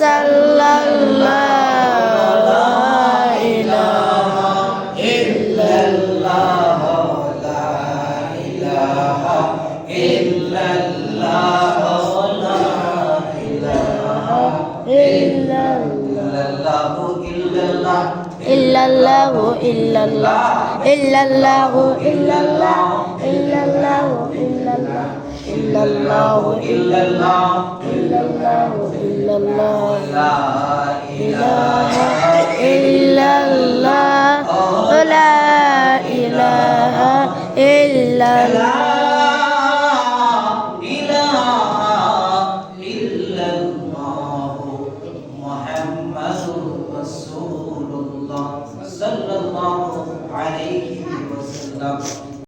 সাল্লাল্লাহু লা ইলাহা ইল্লাল্লাহ লা ইলাহা ইল্লাল্লাহ লা ইলাহা ইল্লাল্লাহু ইল্লাল্লাহু ইল্লাল্লাহ ইল্লাল্লাহু ইল্লাল্লাহ ইল্লাল্লাহু ইল্লাল্লাহ ইল্লাল্লাহু ইল্লাল্লাহ ইল্লাল্লাহু ইল্লাল্লাহ লা ইলাহা ইল্লাল্লাহ লা ইলাহা ইল্লাল্লাহ